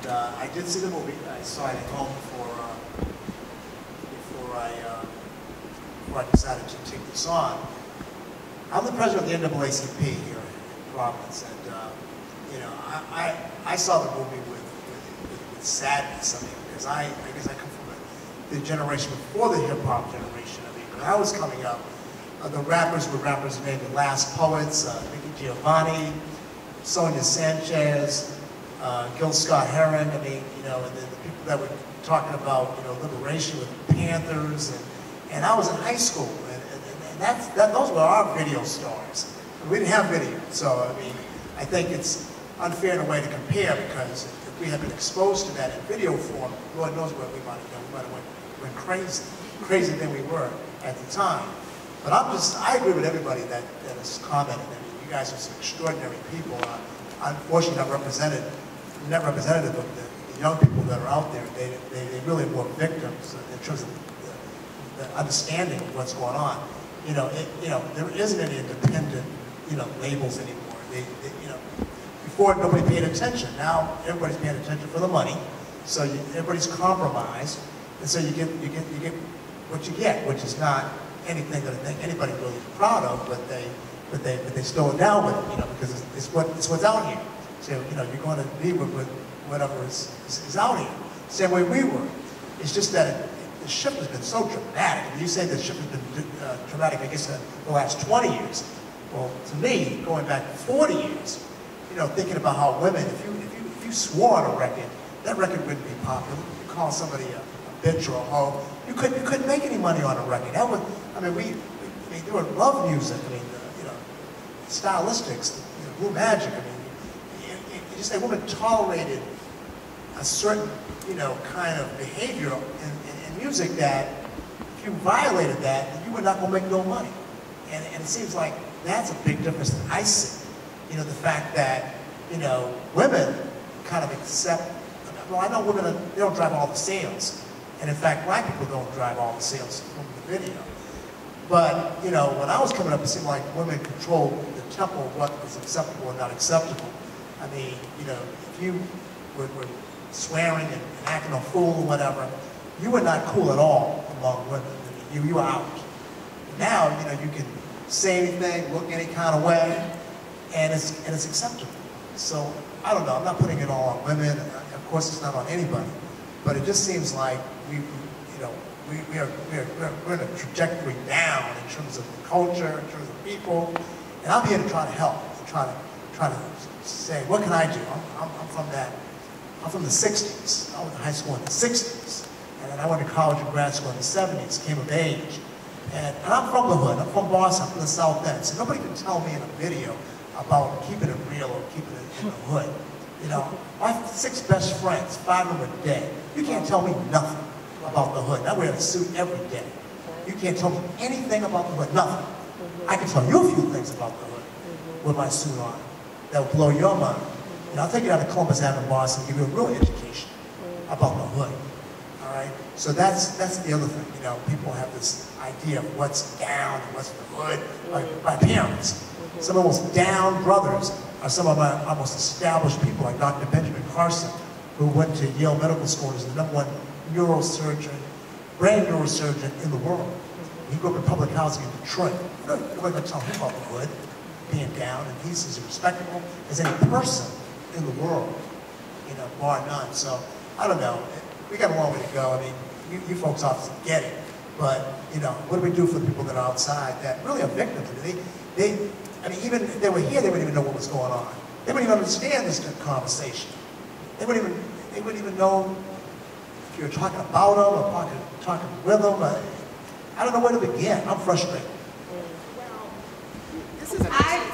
I did see the movie. I saw it at home before I decided to take this on. I'm the president of the NAACP here in Providence, and I saw the movie with sadness. I mean, because I guess I come from the generation before the hip hop generation. I mean, when I was coming up, the rappers were rappers named The Last Poets, Mickey Giovanni, Sonia Sanchez, Gil Scott-Heron. I mean, and then the people that were talking about, liberation with the Panthers, and I was in high school, and those were our video stars. We didn't have video, so I mean, I think it's unfair in a way to compare, because if we had been exposed to that in video form, Lord knows where we might have gone. We might have went crazy than we were at the time. But I agree with everybody that has commented. I mean, you guys are some extraordinary people. Unfortunately, not representative of the young people that are out there. They really are more victims in terms of the understanding of what's going on. There isn't any independent, labels anymore. Before nobody paid attention. Now everybody's paying attention for the money. So everybody's compromised, and so you get what you get, which is not anything that I think anybody really is proud of, but they slow it down with it, because it's what's out here. So you're going to be with whatever is out here. Same way we were. It's just that the shift has been so dramatic. If you say the shift has been dramatic, I guess in the last 20 years. Well, to me, going back 40 years, thinking about how women, if you swore on a record, that record wouldn't be popular. You call somebody a bitch or a hoe, you couldn't make any money on a record. That was, I mean, there were love music. I mean, stylistics, Blue Magic. I mean, you just say women tolerated a certain, kind of behavior in music that if you violated that, you were not going to make no money. And it seems like that's a big difference that I see. The fact that, women kind of accept, well, I know women, they don't drive all the sales. And in fact, black people don't drive all the sales from the video. But, when I was coming up, it seemed like women controlled the tempo of what was acceptable and not acceptable. I mean, if you were swearing and acting a fool or whatever, you were not cool at all among women. I mean, you were out. Now, you can say anything, look any kind of way, and it's acceptable. So, I don't know, I'm not putting it all on women. Of course, it's not on anybody. But it just seems like we're in a trajectory down in terms of the culture, in terms of people, and I'm here to try to help, to try to say, what can I do? I'm from the 60s. I went to high school in the 60s, and then I went to college and grad school in the 70s, came of age, and I'm from the hood. I'm from Boston, I'm from the South End, so nobody can tell me in a video about keeping it real or keeping it in the hood. My 6 best friends, 5 of them are dead. You can't tell me nothing about the hood. I wear a suit every day. You can't tell me anything about the hood, nothing. I can tell you a few things about the hood with my suit on that will blow your mind. I'll take you down to Columbus Avenue in Boston and give you a real education about the hood. All right? So that's the other thing. People have this idea of what's down and what's the hood. My parents, some of the most down brothers are some of our most established people, like Dr. Benjamin Carson, who went to Yale Medical School and is the #1 neurosurgeon, brain neurosurgeon in the world. He grew up in public housing in Detroit. You're not going to tell him about the hood being down, and he's as respectable as any person in the world, bar none. So, I don't know. We got a long way to go. I mean, you folks obviously get it, but, what do we do for the people that are outside that really are victims? I mean, even if they were here, they wouldn't even know what was going on. They wouldn't even understand this conversation. They wouldn't even know if you're talking about them or talking with them. I don't know where to begin. I'm frustrated. Well, I